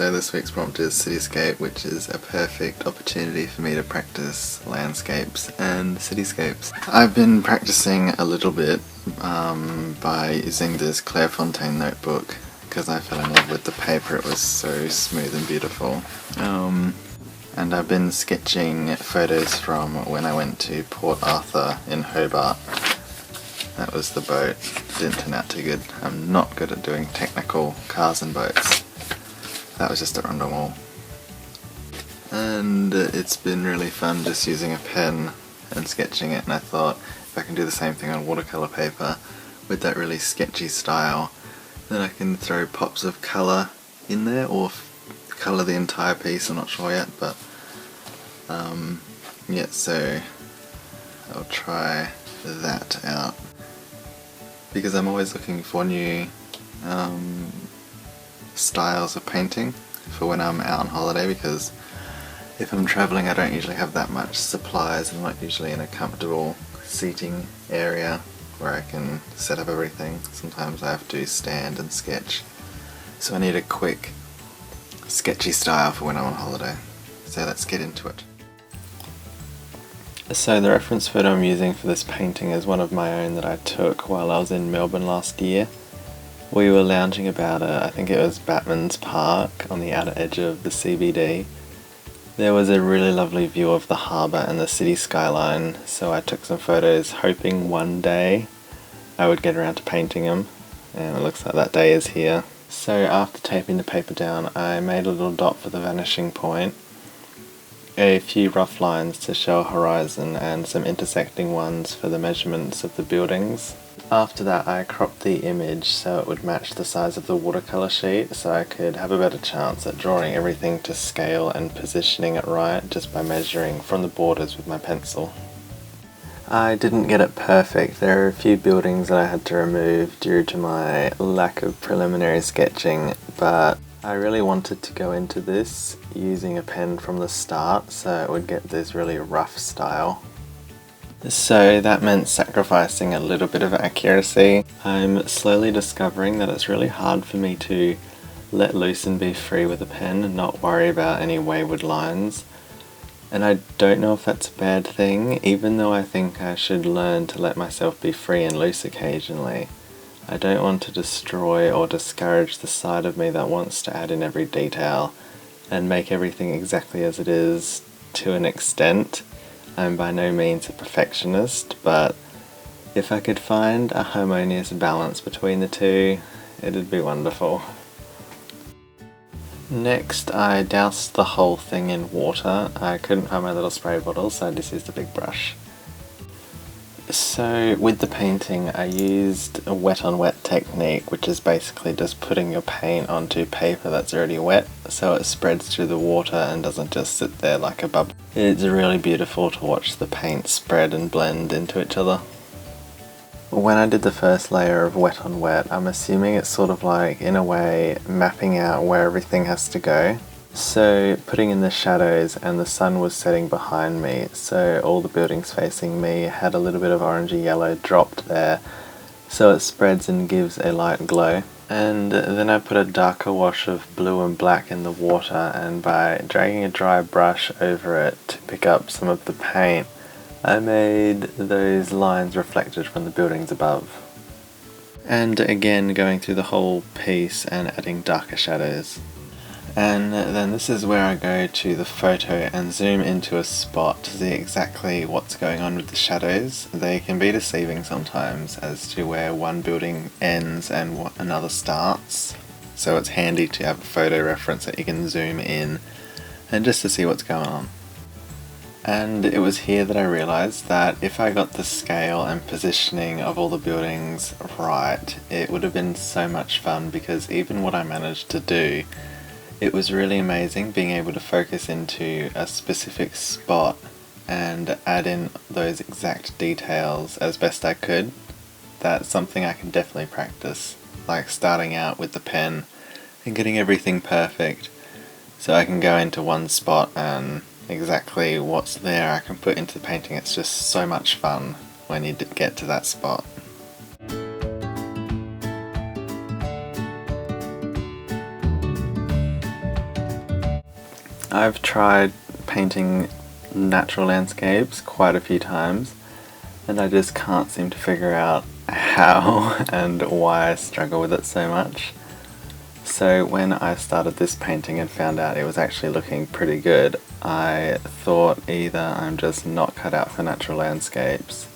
So this week's prompt is cityscape, which is a perfect opportunity for me to practice landscapes and cityscapes. I've been practicing a little bit by using this Clairefontaine notebook because I fell in love with the paper. It was so smooth and beautiful. And I've been sketching photos from when I went to Port Arthur in Hobart. That was the boat. Didn't turn out too good. I'm not good at doing technical cars and boats. That was just a random wall. And it's been really fun just using a pen and sketching it, and I thought if I can do the same thing on watercolour paper with that really sketchy style, then I can throw pops of colour in there or colour the entire piece. I'm not sure yet, but yeah, so I'll try that out. Because I'm always looking for new styles of painting for when I'm out on holiday, because if I'm travelling I don't usually have that much supplies. I'm not usually in a comfortable seating area where I can set up everything. Sometimes I have to stand and sketch. So I need a quick sketchy style for when I'm on holiday. So let's get into it. So the reference photo I'm using for this painting is one of my own that I took while I was in Melbourne last year. We were lounging about I think it was Batman's Park on the outer edge of the CBD. There was a really lovely view of the harbour and the city skyline, so I took some photos hoping one day I would get around to painting them, and it looks like that day is here. So after taping the paper down, I made a little dot for the vanishing point, a few rough lines to show a horizon, and some intersecting ones for the measurements of the buildings. After that I cropped the image so it would match the size of the watercolour sheet, so I could have a better chance at drawing everything to scale and positioning it right just by measuring from the borders with my pencil. I didn't get it perfect. There are a few buildings that I had to remove due to my lack of preliminary sketching, but I really wanted to go into this using a pen from the start so it would get this really rough style. So that meant sacrificing a little bit of accuracy. I'm slowly discovering that it's really hard for me to let loose and be free with a pen and not worry about any wayward lines. And I don't know if that's a bad thing, even though I think I should learn to let myself be free and loose occasionally. I don't want to destroy or discourage the side of me that wants to add in every detail and make everything exactly as it is to an extent. I'm by no means a perfectionist, but if I could find a harmonious balance between the two, it'd be wonderful. Next, I doused the whole thing in water. I couldn't find my little spray bottle, so I just used a big brush. So with the painting I used a wet on wet technique, which is basically just putting your paint onto paper that's already wet so it spreads through the water and doesn't just sit there like a bubble. It's really beautiful to watch the paint spread and blend into each other. When I did the first layer of wet on wet, I'm assuming it's sort of like, in a way, mapping out where everything has to go. So putting in the shadows, and the sun was setting behind me, so all the buildings facing me had a little bit of orangey yellow dropped there, so it spreads and gives a light glow. And then I put a darker wash of blue and black in the water, and by dragging a dry brush over it to pick up some of the paint, I made those lines reflected from the buildings above. And again going through the whole piece and adding darker shadows. And then this is where I go to the photo and zoom into a spot to see exactly what's going on with the shadows. They can be deceiving sometimes as to where one building ends and another starts. So it's handy to have a photo reference that you can zoom in and just to see what's going on. And it was here that I realised that if I got the scale and positioning of all the buildings right, it would have been so much fun, because even what I managed to do, it was really amazing being able to focus into a specific spot and add in those exact details as best I could. That's something I can definitely practice, like starting out with the pen and getting everything perfect so I can go into one spot and exactly what's there I can put into the painting. It's just so much fun when you get to that spot. I've tried painting natural landscapes quite a few times, and I just can't seem to figure out how and why I struggle with it so much. So when I started this painting and found out it was actually looking pretty good, I thought either I'm just not cut out for natural landscapes,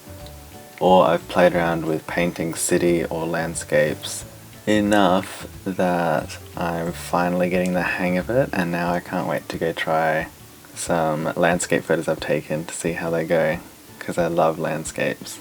or I've played around with painting city or landscapes enough that I'm finally getting the hang of it, and now I can't wait to go try some landscape photos I've taken to see how they go, because I love landscapes.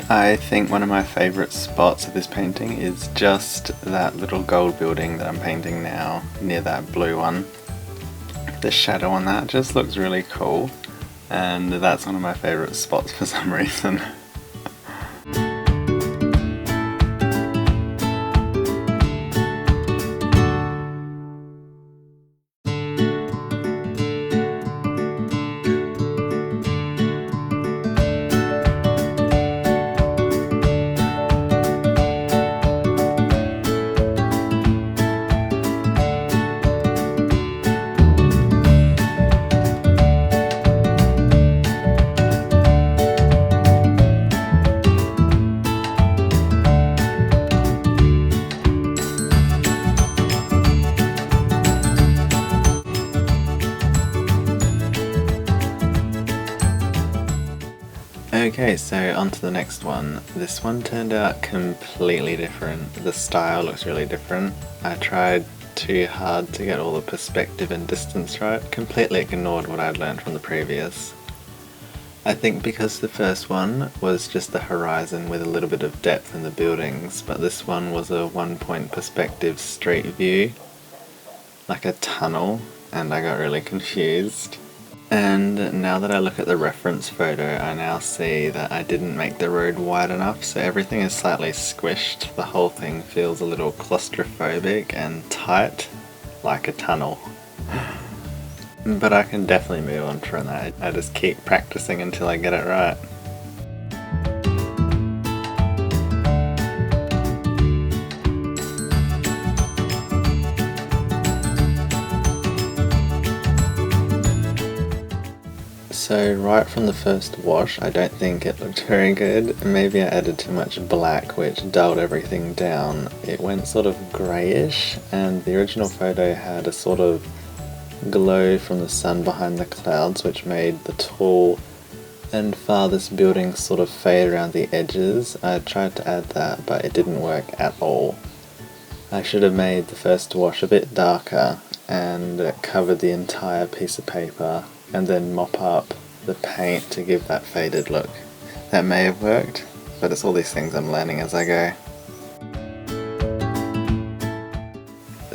I think one of my favourite spots of this painting is just that little gold building that I'm painting now, near that blue one. The shadow on that just looks really cool, and that's one of my favourite spots for some reason. Okay, so on to the next one. This one turned out completely different. The style looks really different. I tried too hard to get all the perspective and distance right, completely ignored what I'd learned from the previous. I think because the first one was just the horizon with a little bit of depth in the buildings, but this one was a 1-point perspective street view, like a tunnel, and I got really confused. And now that I look at the reference photo, I now see that I didn't make the road wide enough, so everything is slightly squished. The whole thing feels a little claustrophobic and tight, like a tunnel. But I can definitely move on from that. I just keep practicing until I get it right. So right from the first wash, I don't think it looked very good. Maybe I added too much black, which dulled everything down. It went sort of greyish, and the original photo had a sort of glow from the sun behind the clouds, which made the tall and farthest buildings sort of fade around the edges. I tried to add that, but it didn't work at all. I should have made the first wash a bit darker and covered the entire piece of paper, and then mop up the paint to give that faded look. That may have worked, but it's all these things I'm learning as I go.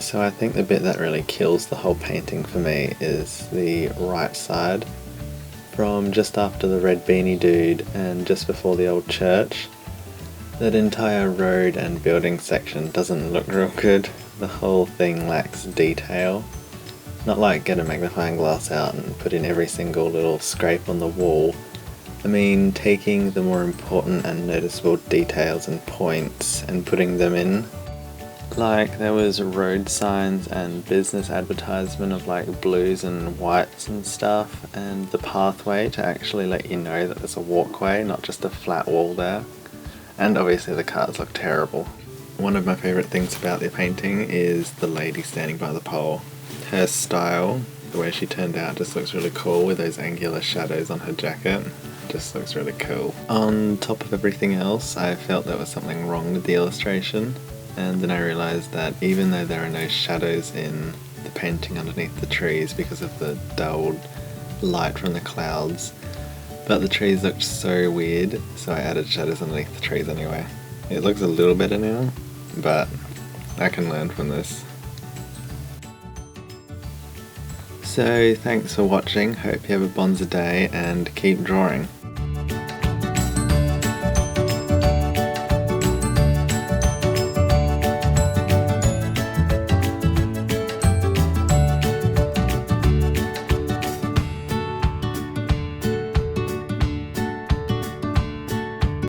So I think the bit that really kills the whole painting for me is the right side, from just after the red beanie dude and just before the old church. That entire road and building section doesn't look real good. The whole thing lacks detail. Not like get a magnifying glass out and put in every single little scrape on the wall. I mean taking the more important and noticeable details and points and putting them in. Like there was road signs and business advertisement of like blues and whites and stuff, and the pathway to actually let you know that there's a walkway, not just a flat wall there. And obviously the cars look terrible. One of my favourite things about the painting is the lady standing by the pole. Her style, the way she turned out, just looks really cool with those angular shadows on her jacket. Just looks really cool. On top of everything else, I felt there was something wrong with the illustration, and then I realised that even though there are no shadows in the painting underneath the trees because of the dulled light from the clouds, But the trees looked so weird, so I added shadows underneath the trees anyway. It looks a little better now, but I can learn from this. So thanks for watching, hope you have a bonza day and keep drawing.